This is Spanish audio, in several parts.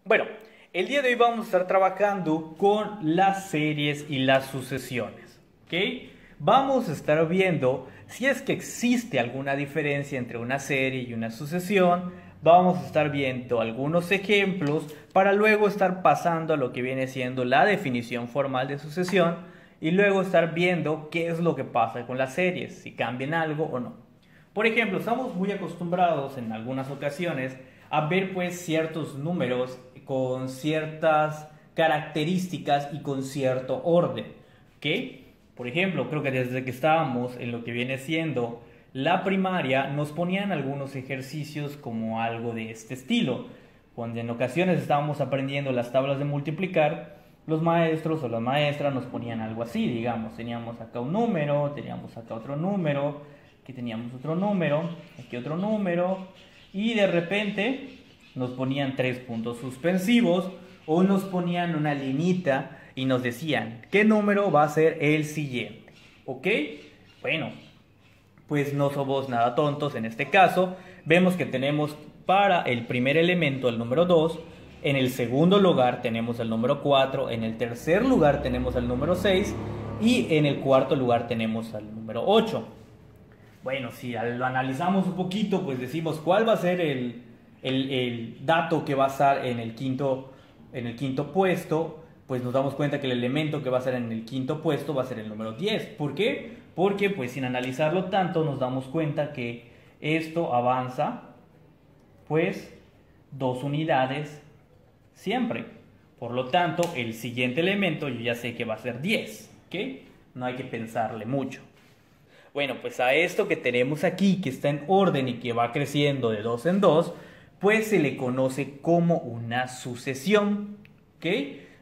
Bueno, el día de hoy vamos a estar trabajando con las series y las sucesiones, ¿ok? Vamos a estar viendo si es que existe alguna diferencia entre una serie y una sucesión. Vamos a estar viendo algunos ejemplos para luego estar pasando a lo que viene siendo la definición formal de sucesión y luego estar viendo qué es lo que pasa con las series, si cambian algo o no. Por ejemplo, estamos muy acostumbrados en algunas ocasiones a ver pues ciertos números con ciertas características y con cierto orden, ¿ok? Por ejemplo, creo que desde que estábamos en lo que viene siendo la primaria nos ponían algunos ejercicios como algo de este estilo. Cuando en ocasiones estábamos aprendiendo las tablas de multiplicar, los maestros o las maestras nos ponían algo así, digamos, teníamos acá un número, teníamos acá otro número, aquí teníamos otro número, aquí otro número, y de repente nos ponían tres puntos suspensivos o nos ponían una linita y nos decían qué número va a ser el siguiente, ¿ok? Bueno, pues no somos nada tontos en este caso. Vemos que tenemos para el primer elemento el número 2, en el segundo lugar tenemos el número 4, en el tercer lugar tenemos el número 6 y en el cuarto lugar tenemos el número 8. Bueno, si lo analizamos un poquito, pues decimos cuál va a ser el dato que va a estar en el quinto puesto, pues nos damos cuenta que el elemento que va a estar en el quinto puesto va a ser el número 10. ¿Por qué? Porque pues sin analizarlo tanto nos damos cuenta que esto avanza pues 2 unidades siempre. Por lo tanto, el siguiente elemento yo ya sé que va a ser 10, ¿ok? No hay que pensarle mucho. Bueno, pues a esto que tenemos aquí, que está en orden y que va creciendo de 2 en 2, pues se le conoce como una sucesión, ¿ok?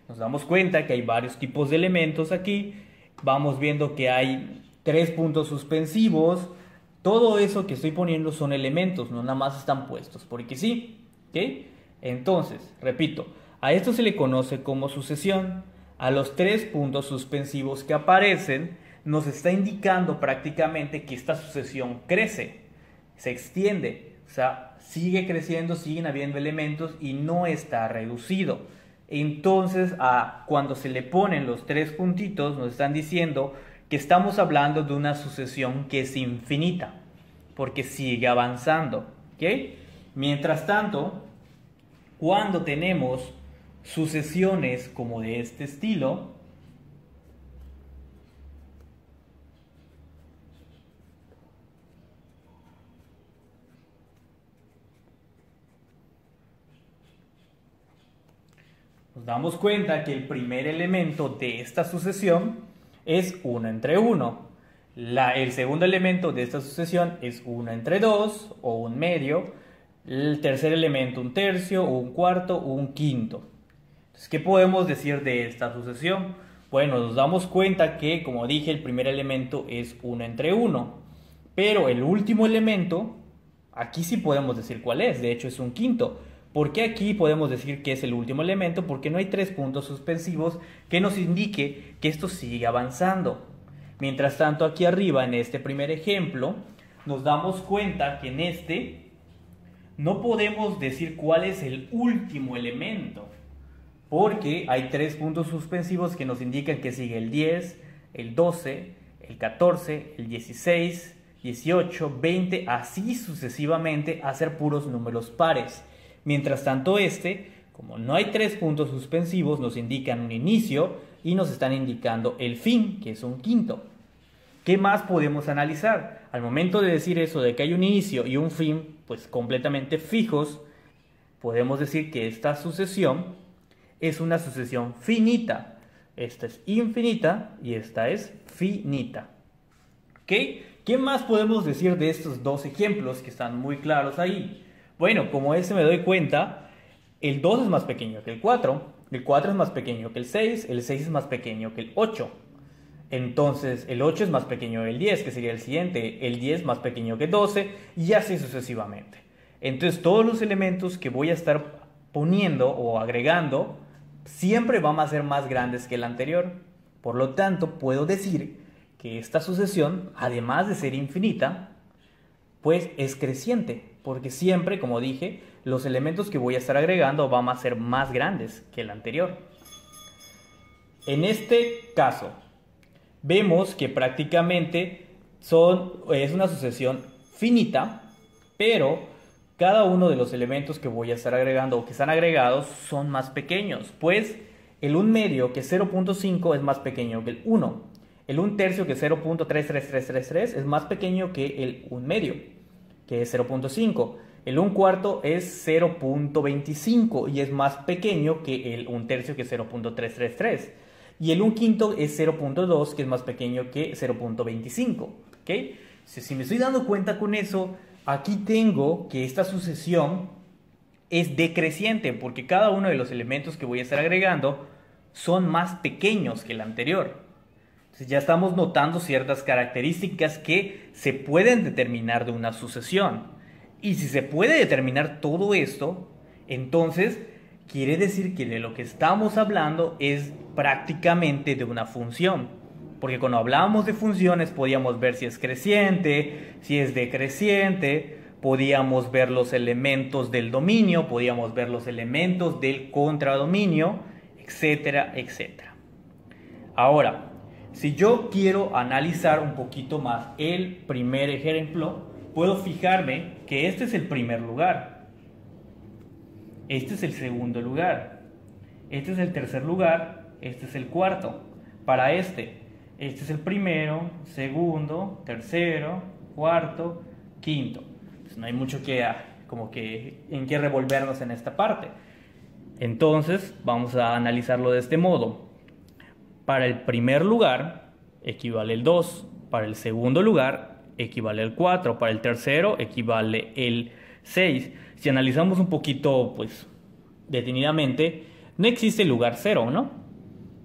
Nos damos cuenta que hay varios tipos de elementos aquí. Vamos viendo que hay 3 puntos suspensivos. Todo eso que estoy poniendo son elementos, no nada más están puestos, porque sí, ¿ok? Entonces, repito, a esto se le conoce como sucesión. A los 3 puntos suspensivos que aparecen, nos está indicando prácticamente que esta sucesión crece, se extiende, o sea, sigue creciendo, siguen habiendo elementos y no está reducido. Entonces, cuando se le ponen los 3 puntitos, nos están diciendo que estamos hablando de una sucesión que es infinita, porque sigue avanzando, ¿ok? Mientras tanto, cuando tenemos sucesiones como de este estilo, nos damos cuenta que el primer elemento de esta sucesión es 1 entre 1. El segundo elemento de esta sucesión es 1 entre 2 o un medio. El tercer elemento un tercio o un cuarto o un quinto. Entonces, ¿qué podemos decir de esta sucesión? Bueno, nos damos cuenta que, como dije, el primer elemento es 1 entre 1. Pero el último elemento, aquí sí podemos decir cuál es, de hecho es un quinto. ¿Por qué aquí podemos decir que es el último elemento? Porque no hay 3 puntos suspensivos que nos indique que esto sigue avanzando. Mientras tanto, aquí arriba, en este primer ejemplo, nos damos cuenta que en este no podemos decir cuál es el último elemento, porque hay 3 puntos suspensivos que nos indican que sigue el 10, el 12, el 14, el 16, 18, 20, así sucesivamente a ser puros números pares. Mientras tanto como no hay 3 puntos suspensivos, nos indican un inicio y nos están indicando el fin, que es un quinto. ¿Qué más podemos analizar? Al momento de decir eso, de que hay un inicio y un fin, pues completamente fijos, podemos decir que esta sucesión es una sucesión finita. Esta es infinita y esta es finita. ¿Ok? ¿Qué más podemos decir de estos dos ejemplos que están muy claros ahí? Bueno, como me doy cuenta, el 2 es más pequeño que el 4 es más pequeño que el 6 es más pequeño que el 8. Entonces, el 8 es más pequeño que el 10, que sería el siguiente, el 10 más pequeño que 12 y así sucesivamente. Entonces, todos los elementos que voy a estar poniendo o agregando siempre van a ser más grandes que el anterior. Por lo tanto, puedo decir que esta sucesión, además de ser infinita, pues es creciente. porque siempre, como dije, los elementos que voy a estar agregando van a ser más grandes que el anterior. En este caso, vemos que prácticamente es una sucesión finita, pero cada uno de los elementos que voy a estar agregando o que están agregados son más pequeños, pues el 1/2, que es 0.5, es más pequeño que el 1. El 1/3, que es 0.33333, es más pequeño que el 1/2, que es 0.5. El 1/4 es 0.25 y es más pequeño que el 1/3, que es 0.333. Y el 1/5 es 0.2, que es más pequeño que 0.25. ¿Okay? Si me estoy dando cuenta con eso, aquí tengo que esta sucesión es decreciente porque cada uno de los elementos que voy a estar agregando son más pequeños que el anterior. Entonces ya estamos notando ciertas características que se pueden determinar de una sucesión. Y si se puede determinar todo esto, entonces quiere decir que de lo que estamos hablando es prácticamente de una función. Porque cuando hablábamos de funciones podíamos ver si es creciente, si es decreciente, podíamos ver los elementos del dominio, podíamos ver los elementos del contradominio, etcétera, etcétera. Ahora, si yo quiero analizar un poquito más el primer ejemplo, puedo fijarme que este es el primer lugar, este es el segundo lugar, este es el tercer lugar, este es el cuarto. Para este es el primero, segundo, tercero, cuarto, quinto. Pues no hay mucho en qué revolvernos en esta parte. Entonces vamos a analizarlo de este modo. Para el primer lugar equivale el 2, para el segundo lugar equivale el 4, para el tercero equivale el 6. Si analizamos un poquito, pues, detenidamente, no existe el lugar 0, ¿no?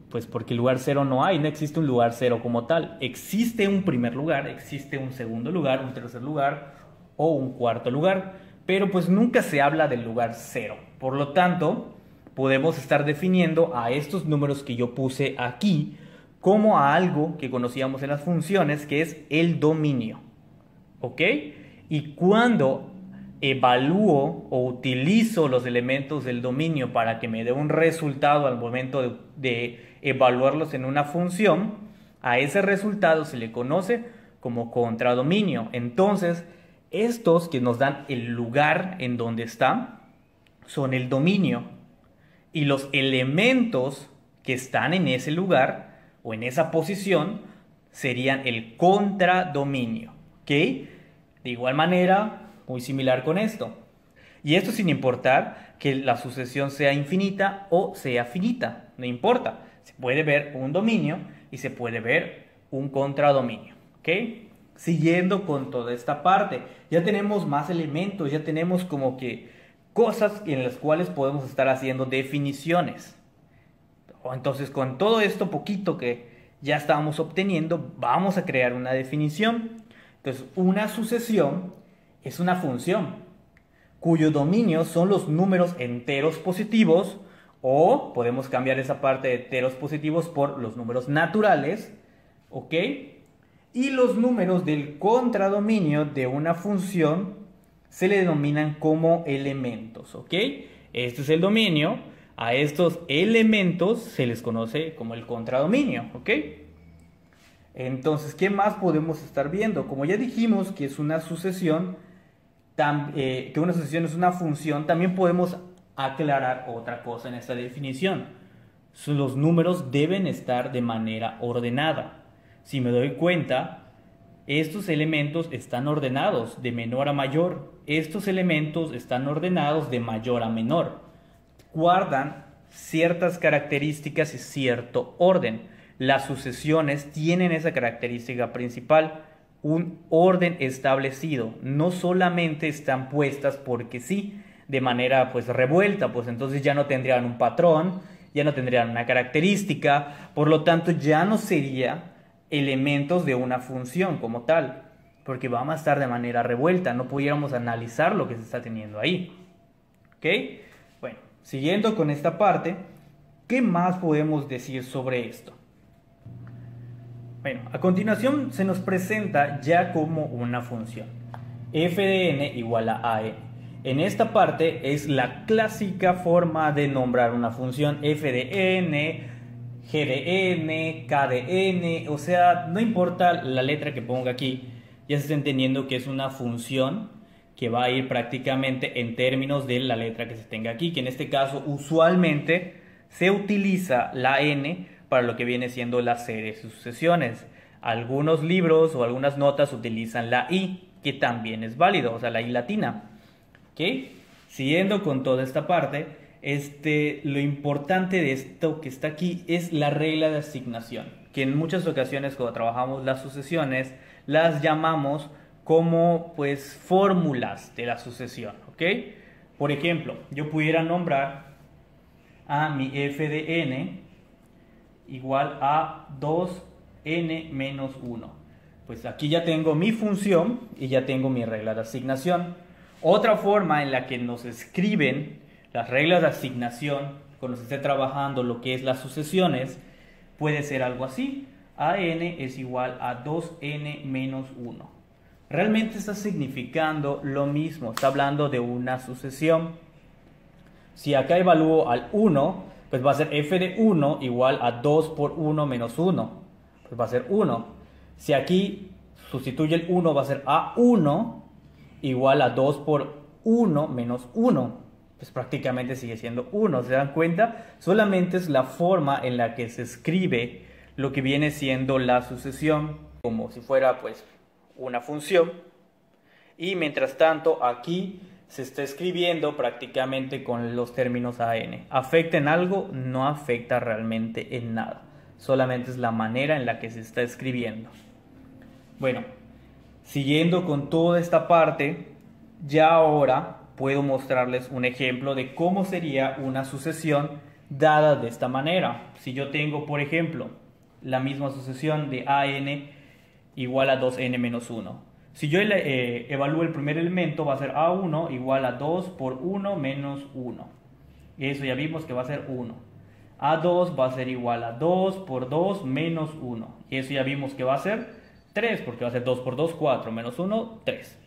Pues porque el lugar 0 no hay, no existe un lugar 0 como tal. Existe un primer lugar, existe un segundo lugar, un tercer lugar o un cuarto lugar, pero pues nunca se habla del lugar 0. Por lo tanto, podemos estar definiendo a estos números que yo puse aquí como a algo que conocíamos en las funciones, que es el dominio. ¿Ok? Y cuando evalúo o utilizo los elementos del dominio para que me dé un resultado al momento de evaluarlos en una función, a ese resultado se le conoce como contradominio. Entonces, estos que nos dan el lugar en donde está son el dominio. Y los elementos que están en ese lugar o en esa posición serían el contradominio. ¿Ok? De igual manera, muy similar con esto. Y esto sin importar que la sucesión sea infinita o sea finita. No importa. Se puede ver un dominio y se puede ver un contradominio. ¿Ok? Siguiendo con toda esta parte. Ya tenemos más elementos, ya tenemos como que cosas en las cuales podemos estar haciendo definiciones. Entonces, con todo esto poquito que ya estábamos obteniendo, vamos a crear una definición. Entonces, una sucesión es una función cuyo dominio son los números enteros positivos, o podemos cambiar esa parte de enteros positivos por los números naturales, ¿ok? Y los números del contradominio de una función se le denominan como elementos, ¿ok? Este es el dominio. A estos elementos se les conoce como el contradominio, ¿ok? Entonces, ¿qué más podemos estar viendo? Como ya dijimos que es una sucesión, que una sucesión es una función, también podemos aclarar otra cosa en esta definición. Los números deben estar de manera ordenada. Si me doy cuenta, estos elementos están ordenados de menor a mayor. Estos elementos están ordenados de mayor a menor. Guardan ciertas características y cierto orden. Las sucesiones tienen esa característica principal, un orden establecido. No solamente están puestas porque sí, de manera pues revuelta, pues entonces ya no tendrían un patrón, ya no tendrían una característica, por lo tanto ya no sería elementos de una función como tal, porque vamos a estar de manera revuelta, no pudiéramos analizar lo que se está teniendo ahí. ¿Ok? Bueno, siguiendo con esta parte, ¿qué más podemos decir sobre esto? Bueno, a continuación se nos presenta ya como una función. f de n igual a an. En esta parte es la clásica forma de nombrar una función, f de n, g de n, k de n, o sea, no importa la letra que ponga aquí, ya se está entendiendo que es una función que va a ir prácticamente en términos de la letra que se tenga aquí, que en este caso usualmente se utiliza la n para lo que viene siendo las series y sucesiones. Algunos libros o algunas notas utilizan la i, que también es válido, o sea, la i latina. ¿Okay? Siguiendo con toda esta parte, lo importante de esto que está aquí es la regla de asignación, que en muchas ocasiones cuando trabajamos las sucesiones las llamamos como pues fórmulas de la sucesión, ¿ok? Por ejemplo, yo pudiera nombrar a mi f de n igual a 2n menos 1. Pues aquí ya tengo mi función y ya tengo mi regla de asignación. Otra forma en la que nos escriben las reglas de asignación cuando se esté trabajando lo que es las sucesiones puede ser algo así. an es igual a 2n menos 1. Realmente está significando lo mismo, está hablando de una sucesión. Si acá evalúo al 1, pues va a ser f de 1 igual a 2 por 1 menos 1. Pues va a ser 1. Si aquí sustituye el 1, va a ser a1 igual a 2 por 1 menos 1. Pues prácticamente sigue siendo 1. ¿Se dan cuenta? Solamente es la forma en la que se escribe lo que viene siendo la sucesión, como si fuera pues una función. Y mientras tanto aquí se está escribiendo prácticamente con los términos an. ¿Afecta en algo? No afecta realmente en nada. Solamente es la manera en la que se está escribiendo. Bueno, siguiendo con toda esta parte, ya ahora puedo mostrarles un ejemplo de cómo sería una sucesión dada de esta manera. Si yo tengo, por ejemplo, la misma sucesión de an igual a 2n menos 1. Si yo evalúo el primer elemento, va a ser a1 igual a 2 por 1 menos 1. Y eso ya vimos que va a ser 1. a2 va a ser igual a 2 por 2 menos 1. Y eso ya vimos que va a ser 3, porque va a ser 2 por 2, 4, menos 1, 3.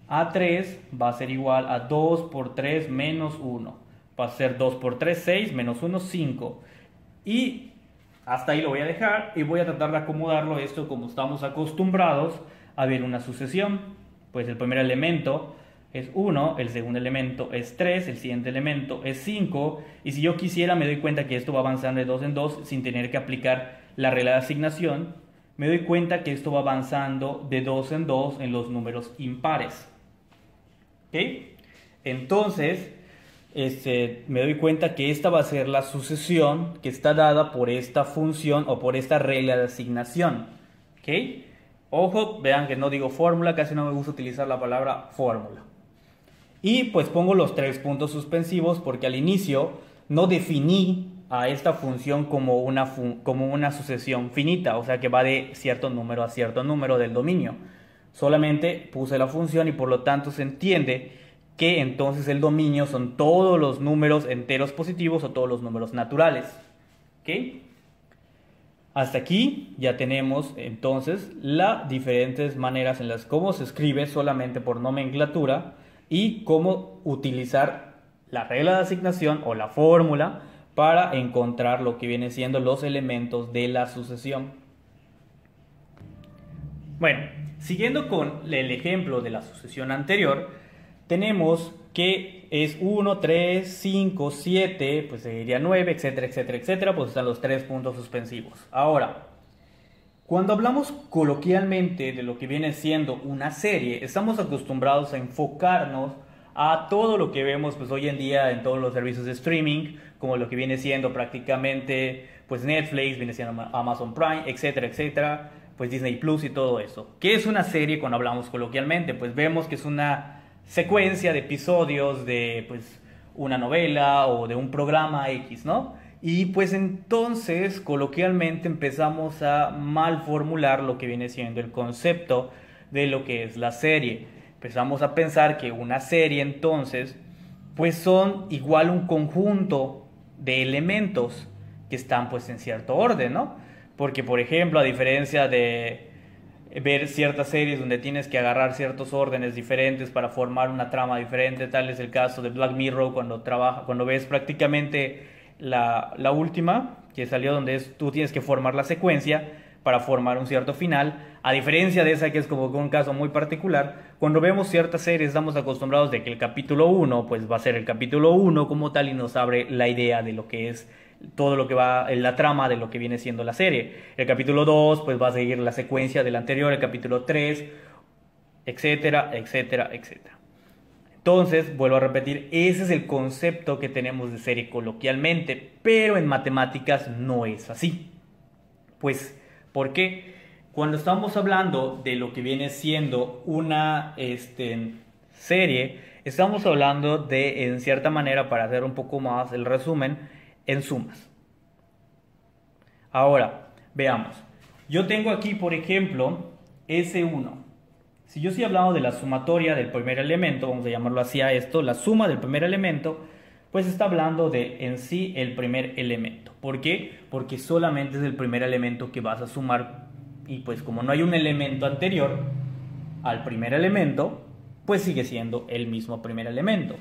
A3 va a ser igual a 2 por 3 menos 1. Va a ser 2 por 3, 6, menos 1, 5. Y hasta ahí lo voy a dejar y voy a tratar de acomodarlo esto como estamos acostumbrados a ver una sucesión. Pues el primer elemento es 1, el segundo elemento es 3, el siguiente elemento es 5. Y si yo quisiera me doy cuenta que esto va avanzando de 2 en 2 sin tener que aplicar la regla de asignación. Me doy cuenta que esto va avanzando de 2 en 2 en los números impares. ¿Ok? Entonces, me doy cuenta que esta va a ser la sucesión que está dada por esta función o por esta regla de asignación. ¿Ok? Ojo, vean que no digo fórmula, casi no me gusta utilizar la palabra fórmula. Y pues pongo los 3 puntos suspensivos porque al inicio no definí a esta función como una sucesión finita, o sea que va de cierto número a cierto número del dominio. Solamente puse la función y por lo tanto se entiende que entonces el dominio son todos los números enteros positivos o todos los números naturales. ¿Ok? Hasta aquí ya tenemos entonces las diferentes maneras en las cómo se escribe solamente por nomenclatura y cómo utilizar la regla de asignación o la fórmula para encontrar lo que viene siendo los elementos de la sucesión. Bueno, siguiendo con el ejemplo de la sucesión anterior, tenemos que es 1, 3, 5, 7, pues seguiría 9, etcétera, etcétera, etcétera, pues están los 3 puntos suspensivos. Ahora, cuando hablamos coloquialmente de lo que viene siendo una serie, estamos acostumbrados a enfocarnos a todo lo que vemos pues hoy en día en todos los servicios de streaming, como lo que viene siendo prácticamente pues Netflix, viene siendo Amazon Prime, etcétera, etcétera, pues Disney Plus y todo eso. ¿Qué es una serie cuando hablamos coloquialmente? Pues vemos que es una secuencia de episodios de pues una novela o de un programa X, ¿no? Y pues entonces coloquialmente empezamos a mal formular lo que viene siendo el concepto de lo que es la serie. Empezamos a pensar que una serie entonces pues son igual un conjunto de elementos que están pues en cierto orden, ¿no? Porque por ejemplo a diferencia de ver ciertas series donde tienes que agarrar ciertos órdenes diferentes para formar una trama diferente. Tal es el caso de Black Mirror cuando ves prácticamente la última que salió, donde tú tienes que formar la secuencia para formar un cierto final. A diferencia de esa, que es como un caso muy particular, cuando vemos ciertas series estamos acostumbrados de que el capítulo 1 pues va a ser el capítulo 1 como tal, y nos abre la idea de lo que es todo lo que va en la trama de lo que viene siendo la serie. El capítulo 2 pues va a seguir la secuencia del anterior, el capítulo 3, etcétera, etcétera, etcétera. Entonces, vuelvo a repetir, ese es el concepto que tenemos de serie coloquialmente, pero en matemáticas no es así. Pues, ¿por qué? Cuando estamos hablando de lo que viene siendo una serie, estamos hablando de, en cierta manera, para hacer un poco más el resumen, en sumas. Ahora, veamos. Yo tengo aquí, por ejemplo, S1. Si yo estoy hablando de la sumatoria del primer elemento, vamos a llamarlo así a esto, la suma del primer elemento, pues está hablando de en sí el primer elemento. ¿Por qué? Porque solamente es el primer elemento que vas a sumar, y pues como no hay un elemento anterior al primer elemento, pues sigue siendo el mismo primer elemento.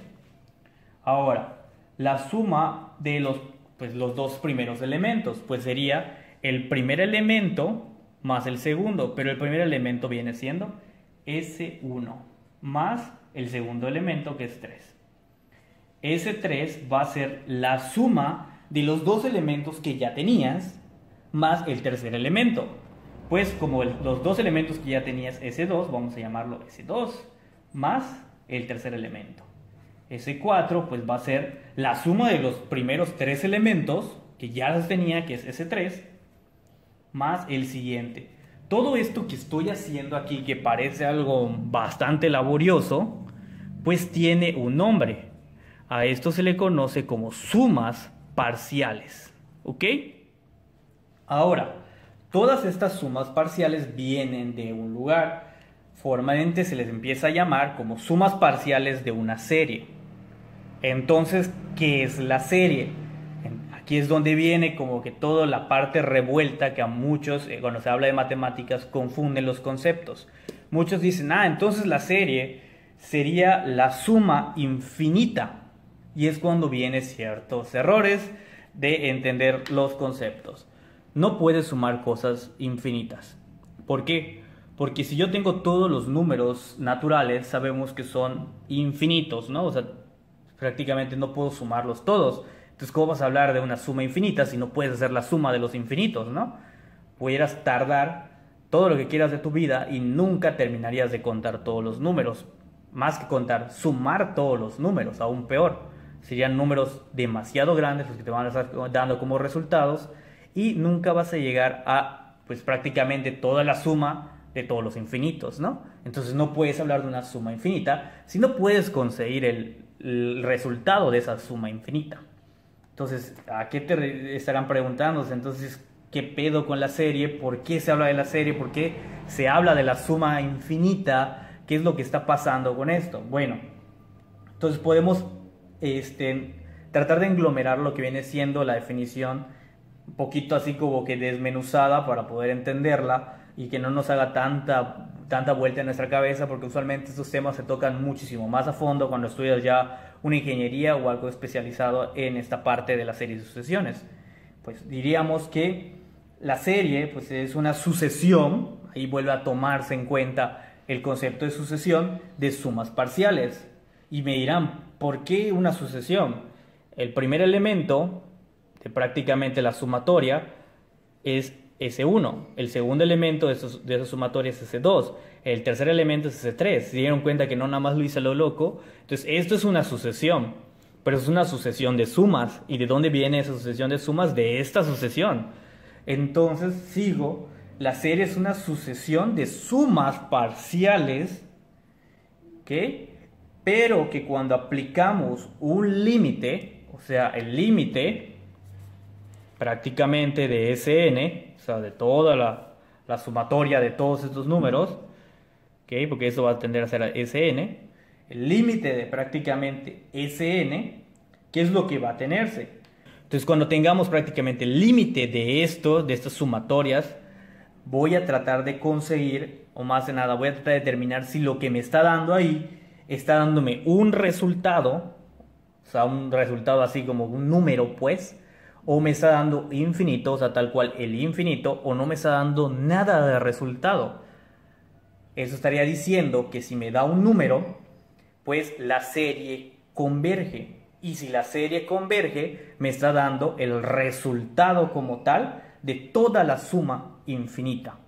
Ahora, la suma de los dos primeros elementos, pues sería el primer elemento más el segundo, pero el primer elemento viene siendo S1 más el segundo elemento, que es 3. S3 va a ser la suma de los dos elementos que ya tenías más el tercer elemento. Pues como los dos elementos que ya tenías, S2, vamos a llamarlo S2 más el tercer elemento. S4 pues va a ser la suma de los primeros tres elementos que ya los tenía, que es S3, más el siguiente. Todo esto que estoy haciendo aquí, que parece algo bastante laborioso, pues tiene un nombre. A esto se le conoce como sumas parciales. ¿Ok? Ahora, todas estas sumas parciales vienen de un lugar. Formalmente se les empieza a llamar como sumas parciales de una serie. Entonces, ¿qué es la serie? Aquí es donde viene como que toda la parte revuelta que a muchos, cuando se habla de matemáticas, confunden los conceptos. Muchos dicen, entonces la serie sería la suma infinita. Y es cuando vienen ciertos errores de entender los conceptos. No puedes sumar cosas infinitas. ¿Por qué? Porque si yo tengo todos los números naturales, sabemos que son infinitos, ¿no? O sea, prácticamente no puedo sumarlos todos. Entonces, ¿cómo vas a hablar de una suma infinita si no puedes hacer la suma de los infinitos, ¿no? Pudieras tardar todo lo que quieras de tu vida y nunca terminarías de contar todos los números. Más que contar, sumar todos los números, aún peor. Serían números demasiado grandes los que te van a estar dando como resultados y nunca vas a llegar a, pues prácticamente toda la suma de todos los infinitos, ¿no? Entonces no puedes hablar de una suma infinita si no puedes conseguir el resultado de esa suma infinita. Entonces, ¿a qué te estarán preguntándose? Entonces, ¿qué pedo con la serie? ¿Por qué se habla de la serie? ¿Por qué se habla de la suma infinita? ¿Qué es lo que está pasando con esto? Bueno, entonces podemos tratar de englomerar lo que viene siendo la definición, un poquito así como que desmenuzada para poder entenderla y que no nos haga tanta vuelta en nuestra cabeza, porque usualmente estos temas se tocan muchísimo más a fondo cuando estudias ya una ingeniería o algo especializado en esta parte de las series y sucesiones. Pues diríamos que la serie pues es una sucesión, ahí vuelve a tomarse en cuenta el concepto de sucesión de sumas parciales. Y me dirán, ¿por qué una sucesión? El primer elemento de prácticamente la sumatoria es S1, el segundo elemento de esa sumatoria es S2, el tercer elemento es S3. Se dieron cuenta que no nada más lo hice a lo loco. Entonces esto es una sucesión, pero es una sucesión de sumas. ¿Y de dónde viene esa sucesión de sumas? De esta sucesión. Entonces sigo, la serie es una sucesión de sumas parciales, ¿ok? Pero que cuando aplicamos un límite, o sea, el límite prácticamente de Sn, o sea, de toda la sumatoria de todos estos números, ¿okay? Porque eso va a tender a ser Sn, el límite de prácticamente Sn, ¿qué es lo que va a tenerse? Entonces, cuando tengamos prácticamente el límite de estas sumatorias, voy a tratar de conseguir o más de nada voy a tratar de determinar si lo que me está dando ahí está dándome un resultado, o sea, un resultado así como un número, pues, o me está dando infinito, o sea, tal cual el infinito, o no me está dando nada de resultado. Eso estaría diciendo que si me da un número, pues la serie converge. Y si la serie converge, me está dando el resultado como tal de toda la suma infinita.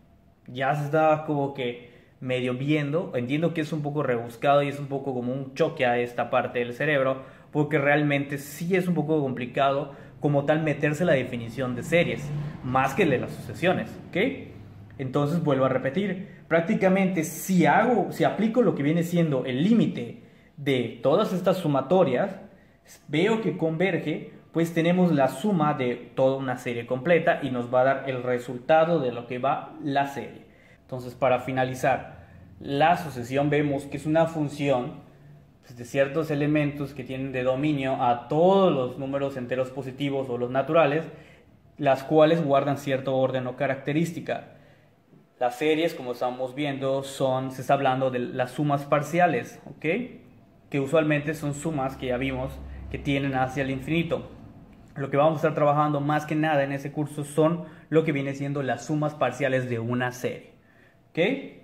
Ya se está como que medio viendo. Entiendo que es un poco rebuscado y es un poco como un choque a esta parte del cerebro, porque realmente sí es un poco complicado como tal meterse la definición de series, más que de las sucesiones, ¿ok? Entonces vuelvo a repetir, prácticamente si aplico lo que viene siendo el límite de todas estas sumatorias, veo que converge, pues tenemos la suma de toda una serie completa y nos va a dar el resultado de lo que va la serie. Entonces, para finalizar, la sucesión vemos que es una función, pues, de ciertos elementos que tienen de dominio a todos los números enteros positivos o los naturales, las cuales guardan cierto orden o característica. Las series, como estamos viendo, se está hablando de las sumas parciales, ¿ok? Que usualmente son sumas que ya vimos que tienen hacia el infinito. Lo que vamos a estar trabajando más que nada en ese curso son lo que viene siendo las sumas parciales de una serie, ¿ok?